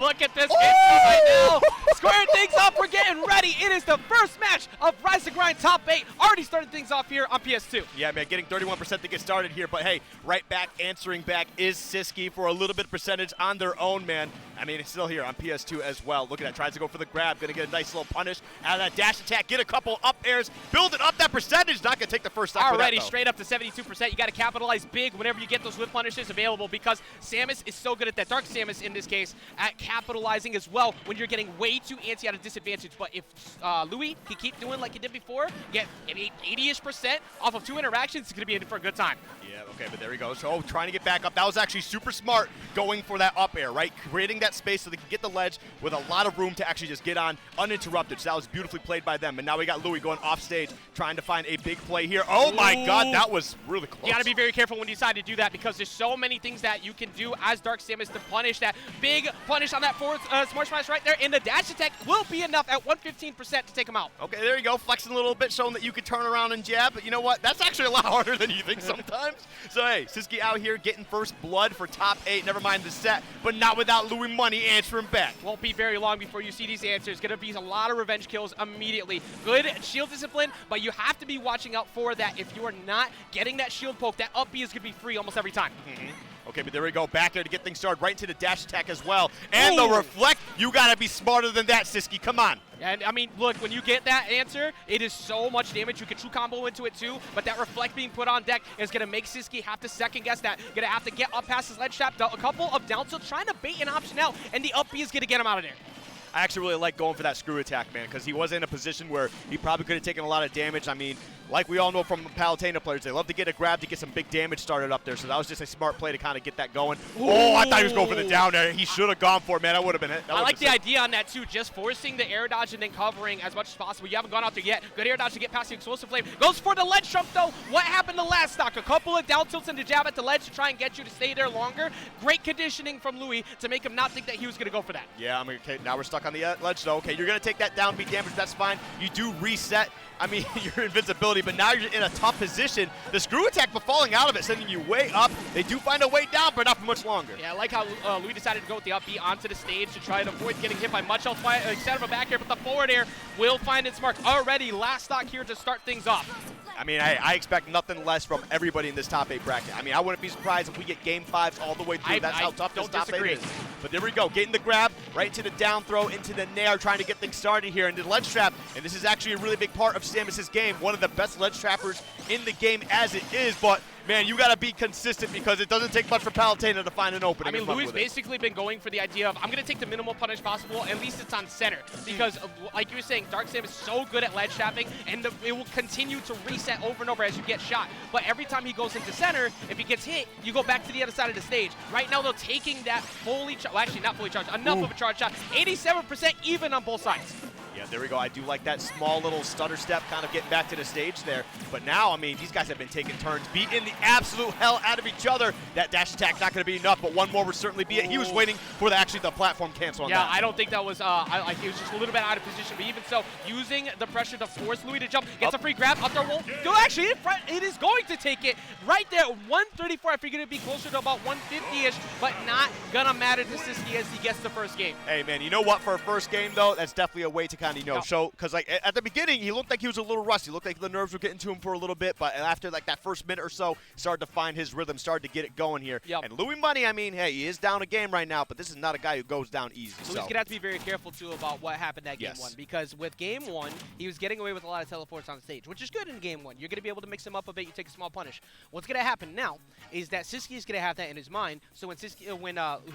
look at this right now. Squaring things up, we're getting ready. It is the first match of Rise to Grind Top 8. Already started things off here on PS2. Yeah, man, getting 31% to get started here. But, hey, right back, answering back is Siskiy for a little bit of percentage on their own, man. I mean, it's still here on PS2 as well. Look at that. Tries to go for the grab. Going to get a nice little punish out of that dash attack. Get a couple up airs. Building up that percentage. Not going to take the first stop. Already straight up to 72%. You got to capitalize big whenever you get those whip punishes available because Samus is so good at that. Dark Samus, in this case, at capitalizing as well when you're getting way too antsy at a disadvantage. But if Louis can keep doing like he did before, get an 80-ish% off of 2 interactions, it's going to be in for a good time. Yeah, okay, but there he goes. So, trying to get back up. That was actually super smart going for that up air, right? Creating that space so they can get the ledge with a lot of room to actually just get on uninterrupted. So that was beautifully played by them. And now we got Louis going off stage, trying to find a big play here. Oh my God, that was really close. You got to be very careful when you decide to do that because there's so many things that you can do as Dark Samus to punish that big punish on that forward Smart Smash right there. And the dash attack will be enough at 115% to take him out. Okay, there you go. Flexing a little bit, showing that you could turn around and jab. But you know what? That's actually a lot harder than you think sometimes. So, hey, Siskiy out here getting first blood for top 8. Never mind the set, but not without Louis Money answering back. Won't be very long before you see these answers. Going to be a lot of revenge kills immediately. Good shield discipline, but you have to be watching out for that. If you are not getting that shield poke, that up B is going to be free almost every time. Okay, but there we go. Back there to get things started. Right into the dash attack as well. And the reflect. You got to be smarter than that, Siskiy. Come on. And, I mean, look, when you get that answer, it is so much damage. You can true combo into it, too. But that reflect being put on deck is going to make Siskiy have to second-guess that. Going to have to get up past his ledge trap. A couple of down tilt, trying to bait an option out. And the up B is going to get him out of there. I actually really like going for that screw attack, man, because he was in a position where he probably could have taken a lot of damage. I mean, like we all know from Palutena players, they love to get a grab to get some big damage started up there, so that was just a smart play to kind of get that going. Ooh. Oh, I thought he was going for the down there. He should have gone for it, man. That would have been it. I like the idea on that, too, just forcing the air dodge and then covering as much as possible. You haven't gone out there yet. Good air dodge to get past the explosive flame. Goes for the ledge jump, though. What happened to last stock? A couple of down tilts and a jab at the ledge to try and get you to stay there longer. Great conditioning from Louis to make him not think that he was going to go for that. Yeah, okay, now we're stuck on the ledge, though. Okay, you're going to take that down beat damage. That's fine. You do reset, I mean, your invincibility, but now you're in a tough position. The screw attack, but falling out of it, sending you way up. They do find a way down, but not for much longer. Yeah, I like how Louis decided to go with the up B onto the stage to try and avoid getting hit by much else instead of a back air, but the forward air will find its mark. Already, last stock here to start things off. I mean, I expect nothing less from everybody in this top 8 bracket. I mean, I wouldn't be surprised if we get game 5s all the way through. That's how tough this top 8 is. But there we go, getting the grab, right into the down throw, into the nair, trying to get things started here into the ledge trap. And this is actually a really big part of Samus's game. One of the best ledge trappers in the game as it is, but man, you got to be consistent because it doesn't take much for Palutena to find an opening. I mean, Louis basically been going for the idea of, I'm going to take the minimal punish possible, at least it's on center. Because, like you were saying, Dark Samus is so good at ledge trapping, and it will continue to reset over and over as you get shot. But every time he goes into center, if he gets hit, you go back to the other side of the stage. Right now, they're taking that fully, well, actually not fully charged, enough of a charge shot. 87% even on both sides. Yeah, there we go. I do like that small little stutter step kind of getting back to the stage there. But now, I mean, these guys have been taking turns, beating the absolute hell out of each other. That dash attack not going to be enough, but one more would certainly be it. He was waiting for the platform cancel on that. Yeah, I don't think that was, like he was just a little bit out of position. But even so, using the pressure to force Louis to jump, gets a free grab, up there, dude, actually, it is going to take it right there. 134, I figured it'd be closer to about 150-ish, but not going to matter to Siskiy as he gets the first game. Hey, man, you know what? For a first game, though, that's definitely a way to kind of, show, because like at the beginning, he looked like he was a little rusty. Looked like the nerves were getting to him for a little bit, but after like that first minute or so, started to find his rhythm, started to get it going here. Yep. And Louis Money, I mean, hey, he is down a game right now, but this is not a guy who goes down easy. So he's gonna have to be very careful too about what happened at game 1, because with game 1, he was getting away with a lot of teleports on stage, which is good in game 1. You're gonna be able to mix him up a bit. You take a small punish. What's gonna happen now is that Siskiy is gonna have that in his mind. So when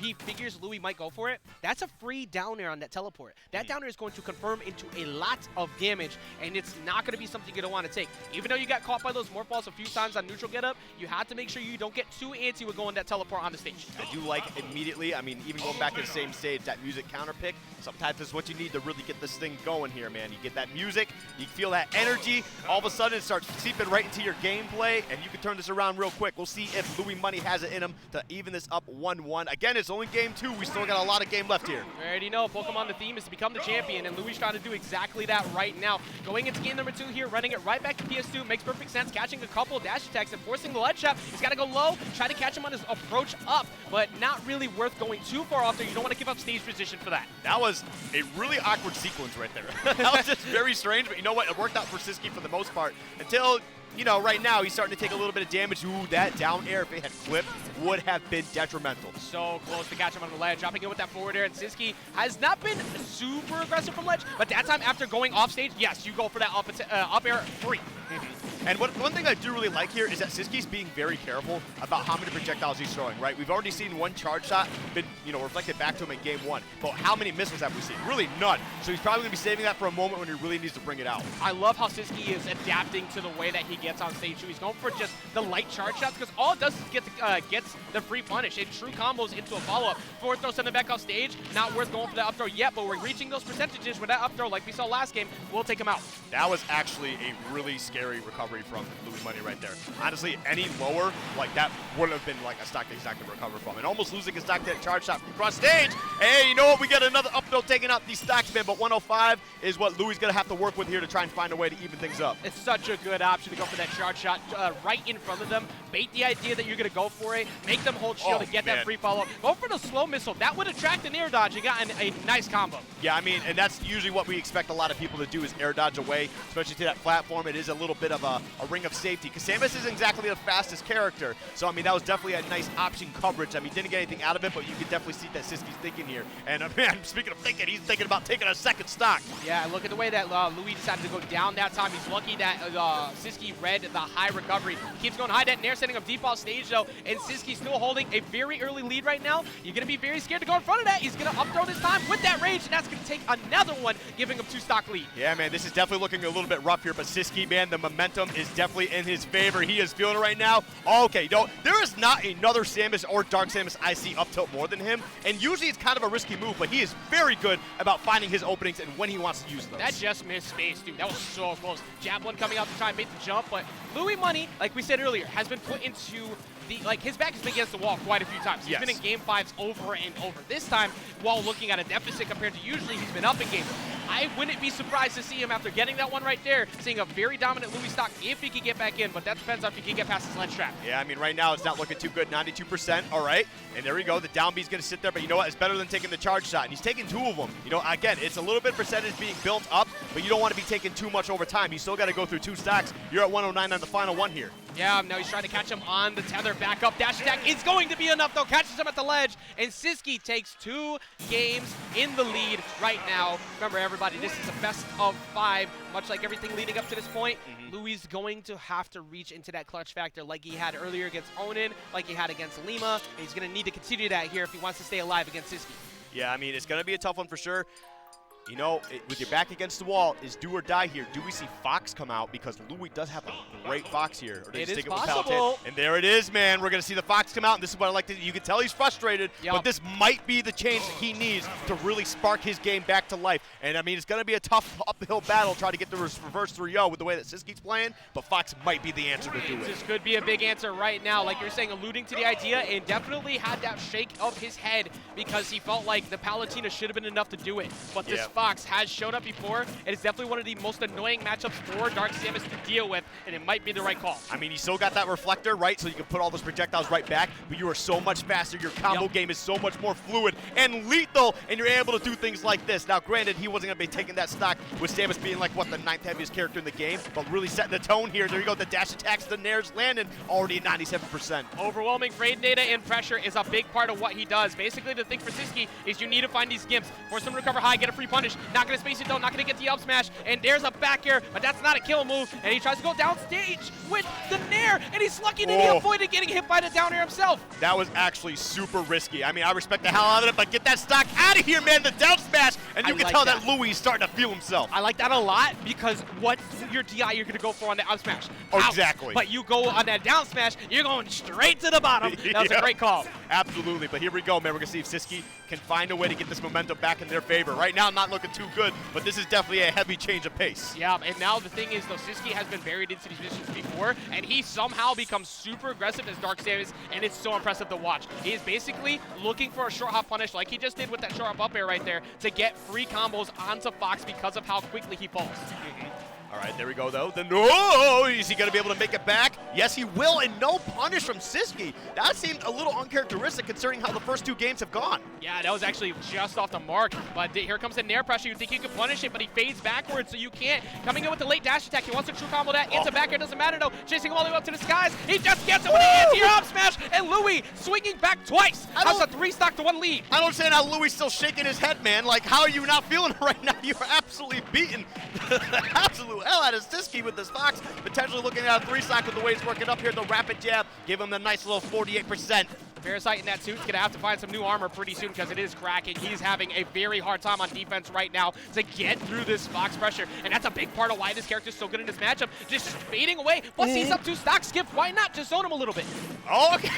he figures Louis might go for it, that's a free down air on that teleport. That down air is going to confirm into a lot of damage, and it's not going to be something you're going to want to take. Even though you got caught by those morph balls a few times on neutral get up, you have to make sure you don't get too antsy with going that teleport on the stage. I do like immediately, I mean, even going back to the same stage, that music counter pick, sometimes is what you need to really get this thing going here, man. You get that music, you feel that energy, all of a sudden it starts seeping right into your gameplay, and you can turn this around real quick. We'll see if Louis Money has it in him to even this up 1-1. Again, it's only game 2. We still got a lot of game left here. already know Pokemon, the theme is to become the champion, and Louis trying to do exactly that right now. Going into game number 2 here, running it right back to PS2, makes perfect sense, catching a couple dash attacks and forcing the ledge trap. He's got to go low, try to catch him on his approach up, but not really worth going too far off there. You don't want to give up stage position for that. That was a really awkward sequence right there. That was just very strange, but you know what? It worked out for Siskiy for the most part until, you know, right now he's starting to take a little bit of damage. Ooh, that down air, if it had flipped, would have been detrimental. So close to catch him on the ledge, dropping in with that forward air, and Siskiy has not been super aggressive from ledge, but that time after going off stage, yes, you go for that up air free. And one thing I do really like here is that Siskiy's being very careful about how many projectiles he's throwing, right? We've already seen one charge shot been, you know, reflected back to him in game 1, but how many missiles have we seen? Really none. So he's probably going to be saving that for a moment when he really needs to bring it out. I love how Siskiy is adapting to the way that he gets on stage. He's going for just the light charge shots because all it does is gets the free punish. It true combos into a follow-up. Forward throw, send him back off stage. Not worth going for that up throw yet, but we're reaching those percentages where that up throw, like we saw last game, will take him out. That was actually a really scary recovery from Louis Money right there. Honestly, any lower, like that would have been like a stock that he's not going to recover from. And almost losing his stock to that charge shot from cross stage. Hey, you know what? We got another up throw taking out these stocks, man. But 105 is what Louis is going to have to work with here to try and find a way to even things up. It's such a good option to go for that charge shot right in front of them. Bait the idea that you're going to go for it. Make them hold shield to get that free follow-up. Go for the slow missile. That would attract an air dodge. You got a nice combo. Yeah, I mean, and that's usually what we expect a lot of people to do is air dodge away, especially to that platform. It is a little bit of a ring of safety because Samus isn't exactly the fastest character. So, I mean, that was definitely a nice option coverage. I mean, didn't get anything out of it, but you can definitely see that Siskiy's thinking here. And, man, speaking of thinking, he's thinking about taking a second stock. Yeah, look at the way that Louis decided to go down that time. He's lucky that Siskiy read the high recovery. He keeps going high net nair, setting up deep off stage, though, and Siskiy still holding a very early lead right now. You're going to be very scared to go in front of that. He's going to up throw this time with that rage, and that's going to take another one, giving him 2-stock lead. Yeah, man, this is definitely looking a little bit rough here, but Siskiy, man, the momentum is definitely in his favor. He is feeling it right now. Okay, no, there is not another Samus or Dark Samus I see up tilt more than him, and usually it's kind of a risky move, but he is very good about finding his openings and when he wants to use those. That just missed space, dude. That was so close. Jab one coming out to try and make the jump, but Louis Money, like we said earlier, has been put into his back has been against the wall quite a few times. He's been in game 5s over and over. This time, while looking at a deficit compared to usually, he's been up in game. I wouldn't be surprised to see him after getting that one right there, seeing a very dominant Louis stock if he can get back in, but that depends on if he can get past his ledge trap. Yeah, I mean, right now it's not looking too good, 92%, all right. And there we go, the down B's gonna sit there, but you know what, it's better than taking the charge shot, and he's taking 2 of them. You know, again, it's a little bit percentage being built up, but you don't want to be taking too much over time. You still gotta go through 2 stocks. You're at 109 on the final one here. Yeah, now he's trying to catch him on the tether, back up, dash attack is going to be enough though, catches him at the ledge, and Siskiy takes 2 games in the lead right now. Remember everybody, this is a best of 5, much like everything leading up to this point. Louis is going to have to reach into that clutch factor like he had earlier against Onin, like he had against Lima, and he's gonna need to continue that here if he wants to stay alive against Siskiy. Yeah, I mean, it's gonna be a tough one for sure. You know, with your back against the wall, is do or die here. Do we see Fox come out? Because Louis does have a great Fox here. Or it is possible. And there it is, man. We're going to see the Fox come out, and this is what I like to see. You can tell he's frustrated, but this might be the change that he needs to really spark his game back to life. And, I mean, it's going to be a tough uphill battle trying to get the reverse 3-0 with the way that Siskiy's playing, but Fox might be the answer to do it. This could be a big answer right now, like you're saying, alluding to the idea, and definitely had that shake of his head because he felt like the Palutena should have been enough to do it. But this Fox has showed up before. It is definitely one of the most annoying matchups for Dark Samus to deal with, and it might be the right call. I mean, you still got that reflector, right? So you can put all those projectiles right back, but you are so much faster. Your combo game is so much more fluid and lethal, and you're able to do things like this. Now, granted, he wasn't going to be taking that stock with Samus being like, what, the 9th heaviest character in the game, but really setting the tone here. There you go, the dash attacks, the nairs landed, already at 97%. Overwhelming raid data and pressure is a big part of what he does. Basically, the thing for Siskiy is you need to find these gimps, force him to recover high, get a free punish, not going to space it though, not going to get the up smash, and there's a back air, but that's not a kill move, and he tries to go down stage with the nair, and he's lucky that he avoided getting hit by the down air himself. That was actually super risky. I mean, I respect the hell out of it, but get that stock out of here, man, the down smash, And you can tell that Louis is starting to feel himself. I like that a lot because what's your DI you're going to go for on the up smash? Oh, exactly. But you go on that down smash, you're going straight to the bottom. That was a great call. Absolutely. But here we go, man. We're going to see if Siskiy can find a way to get this momentum back in their favor. Right now, not looking too good, but this is definitely a heavy change of pace. Yeah, and now the thing is, though, Siskiy has been buried into these missions before, and he somehow becomes super aggressive as Dark Samus, and it's so impressive to watch. He is basically looking for a short hop punish like he just did with that short hop up air right there to get free combos onto Fox because of how quickly he falls. All right, there we go, though. No! Is he going to be able to make it back? Yes, he will, and no punish from Siskiy. That seemed a little uncharacteristic considering how the first 2 games have gone. Yeah, that was actually just off the mark, but here comes the nair pressure. You think you can punish it, but he fades backwards, so you can't. Coming in with the late dash attack, he wants to true combo that into back air, doesn't matter, though. Chasing all the way up to the skies, he just gets it with an anti-air up smash, and Louis swinging back twice. That's a 3-stock to 1 lead. I don't understand how Louis still shaking his head, man. Like, how are you not feeling it right now? You're absolutely beating the absolute hell out of Siskiy with this Fox, potentially looking at a 3-stock with the way he's working up here. The rapid jab, give him the nice little 48%. Parasite in that suit's going to have to find some new armor pretty soon because it is cracking. He's having a very hard time on defense right now to get through this Fox pressure, and that's a big part of why this character is so good in this matchup. Just fading away. Plus, he's up 2 stocks. Skip, why not? Just zone him a little bit. Oh, okay.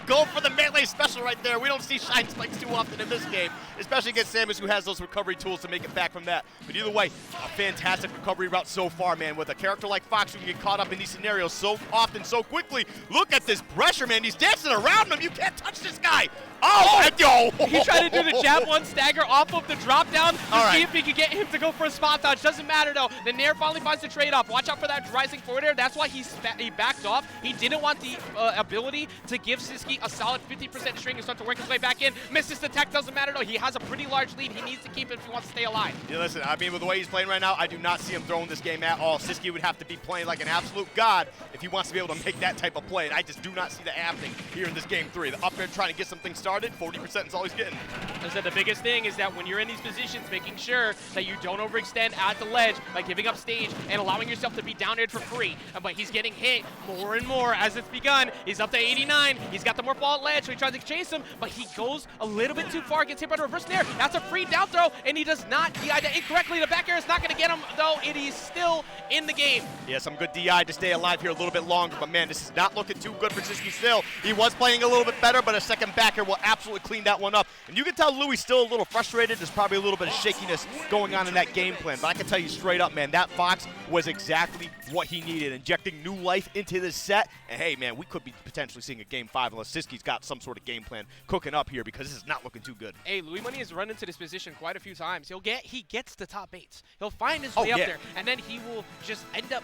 Going for the melee special right there. We don't see Shine Spikes too often in this game, especially against Samus, who has those recovery tools to make it back from that. But either way, a fantastic recovery route so far, man. With a character like Fox who can get caught up in these scenarios so often, so quickly. Look at this pressure, man. He's dancing around him. You can't touch this guy. Oh, yo! He tried to do the jab 1 stagger off of the drop down to see if he could get him to go for a spot dodge. Doesn't matter though. The nair finally finds the trade off. Watch out for that rising forward air. That's why he backed off. He didn't want the ability to give Siskiy a solid 50% string and start to work his way back in. Misses the tech. Doesn't matter though. He has a pretty large lead. He needs to keep it if he wants to stay alive. Yeah, listen, I mean, with the way he's playing right now, I do not see him throwing this game at all. Siskiy would have to be playing like an absolute god if he wants to be able to make that type of play. And I just do not see that happening here in this game 3. The up air trying to get something started, 40% is all he's getting. I said the biggest thing is that when you're in these positions, making sure that you don't overextend at the ledge by giving up stage and allowing yourself to be down air for free. But he's getting hit more and more as it's begun. He's up to 89. He's got the more ball at ledge, so he tries to chase him, but he goes a little bit too far, gets hit by the reverse nair. That's a free down throw, and he does not DI that incorrectly. The back air is not going to get him, though. It is still in the game. Yeah, some good DI to stay alive here a little bit longer, but man, this is not looking too good for Siskiy still. He was playing a little bit better, but a second back air will absolutely clean that one up. And you can tell Louis still a little frustrated. There's probably a little bit of shakiness going on in that game plan, but I can tell you straight up, man, that Fox was exactly what he needed, injecting new life into this set. And hey, man, we could be potentially seeing a game 5 unless Siskiy's got some sort of game plan cooking up here, because this is not looking too good. Hey, Louis Money has run into this position quite a few times. He gets the top 8s. He'll find his way up there, and then he will just end up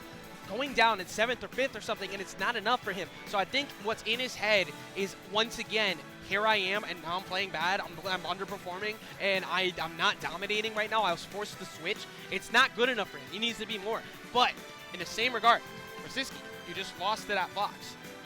going down in 7th or 5th or something, and it's not enough for him. So I think what's in his head is, once again, here I am, and now I'm playing bad. I'm underperforming, and I'm not dominating right now. I was forced to switch. It's not good enough for him. He needs to be more. But in the same regard, for Siskiy, you just lost to that Fox.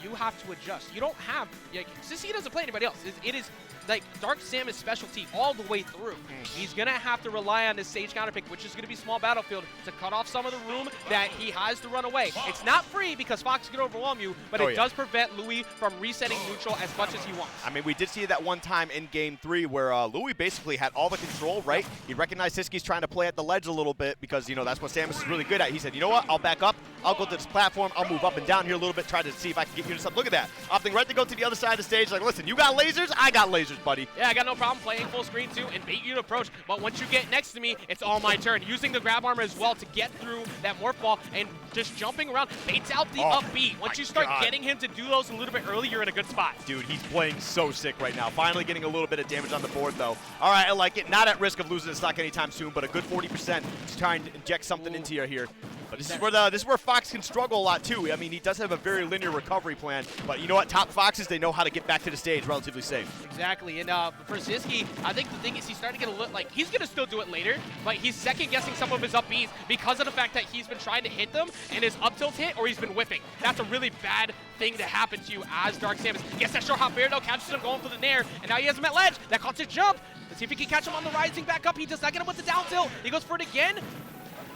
You have to adjust. You don't have, like, Siskiy doesn't play anybody else. It is like Dark Samus' specialty all the way through. He's going to have to rely on this Sage counterpick, which is going to be small battlefield, to cut off some of the room that he has to run away. It's not free because Fox can overwhelm you, but it does prevent Louis from resetting neutral as much as he wants. I mean, we did see that one time in Game 3 where Louis basically had all the control, right? He recognized Siskiy's trying to play at the ledge a little bit because, you know, that's what Samus is really good at. He said, you know what, I'll back up. I'll go to this platform. I'll move up and down here a little bit, try to see if I can get you to something. Look at that. Opting right to go to the other side of the stage. Like, listen, you got lasers? I got lasers, buddy. Yeah, I got no problem playing full screen too and bait you to approach, but once you get next to me, it's all my turn. Using the grab armor as well to get through that morph ball and just jumping around, baits out the up B. Once you start getting him to do those a little bit early, you're in a good spot. Dude, he's playing so sick right now. Finally getting a little bit of damage on the board, though. All right, I like it. Not at risk of losing the stock anytime soon, but a good 40%. Just trying to inject something into you here. But this is where Fox can struggle a lot, too. I mean, he does have a very linear recovery plan, but you know what? Top Foxes, they know how to get back to the stage relatively safe. Exactly, and for Siskiy, I think the thing is he's starting to get a little, like, he's going to still do it later, but he's second-guessing some of his up Bs because of the fact that he's been trying to hit them, and his up tilt hit, or he's been whiffing. That's a really bad thing to happen to you as Dark Samus. Gets that short hop air, though, catches him going for the nair, and now he has him at ledge. That caught his jump. Let's see if he can catch him on the rising back up. He does not get him with the down tilt. He goes for it again.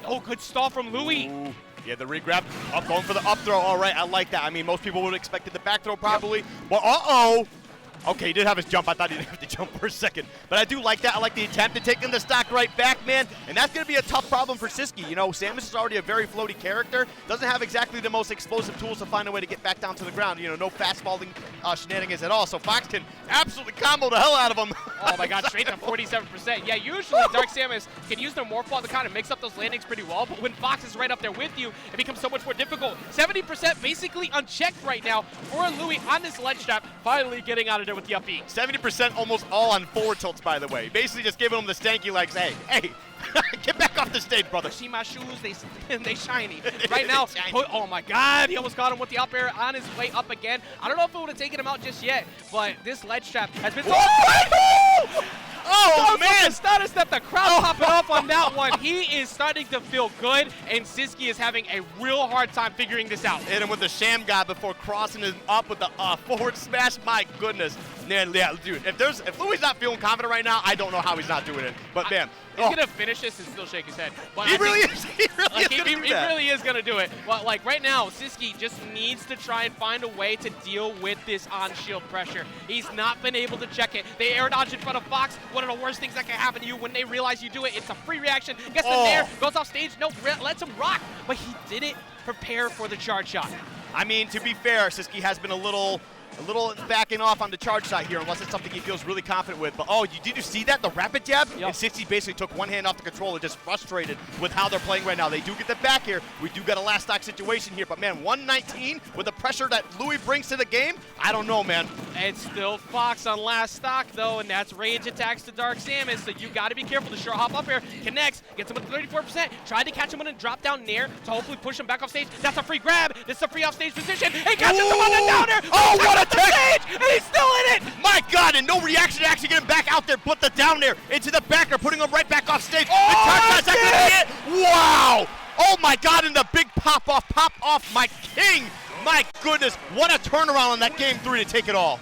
Oh, good stall from Louis. Ooh. Yeah, the regrab, going for the up throw. All right, I like that. I mean, most people would have expected the back throw probably, but Okay, he did have his jump. I thought he didn't have to jump for a second. But I do like that. I like the attempt to take in the stock right back, man. And that's going to be a tough problem for Siskiy. You know, Samus is already a very floaty character. Doesn't have exactly the most explosive tools to find a way to get back down to the ground. You know, no fast falling shenanigans at all. So Fox can absolutely combo the hell out of him. Oh my god, straight to 47%. Yeah, usually Dark Samus can use their Morphball to kind of mix up those landings pretty well. But when Fox is right up there with you, it becomes so much more difficult. 70% basically unchecked right now for Louis on this ledge trap. Finally getting out of there with the up B. 70% almost all on forward tilts, by the way. Basically just giving him the stanky legs. Hey, get back off the stage, brother. See my shoes, they shiny. Right now, oh my god, he almost got him with the up air on his way up again. I don't know if it would have taken him out just yet, but this ledge trap has been so Oh, man! The status that the crowd popping off on that one. He is starting to feel good, and Siskiy is having a real hard time figuring this out. Hit him with the sham guy before crossing him up with the forward smash. My goodness. Man, yeah, dude, if Louis not feeling confident right now, I don't know how he's not doing it. But, man. He's going to finish this and still shake his head. But he really is. He really is going to do it. Well, like right now, Siskiy just needs to try and find a way to deal with this on-shield pressure. He's not been able to check it. They air dodge in front of Fox. One of the worst things that can happen to you when they realize you do it. It's a free reaction. Gets the nair, goes off stage. No, lets him rock. But he didn't prepare for the charge shot. I mean, to be fair, Siskiy has been a little backing off on the charge shot here, unless it's something he feels really confident with. But, did you see that? The rapid jab? Yep. And Siskiy basically took one hand off the controller, just frustrated with how they're playing right now. They do get the back here. We do got a last stock situation here. But, man, 119 with the pressure that Louis brings to the game, I don't know, man. It's still Fox on last stock, though, and that's range attacks to Dark Samus. So you got to be careful. The short hop up air connects, gets him with 34%. Tried to catch him on a drop down nair to hopefully push him back off stage. That's a free grab. This is a free off stage position. He catches him on the down air. Oh, what a tech! And he's still in it! My God, and no reaction to actually get him back out there, but the down there into the backer, putting him right back off stage. Oh, the touch shot's not gonna be it. Wow! Oh my God, and the big pop off, my king! My goodness, what a turnaround in that game 3 to take it all.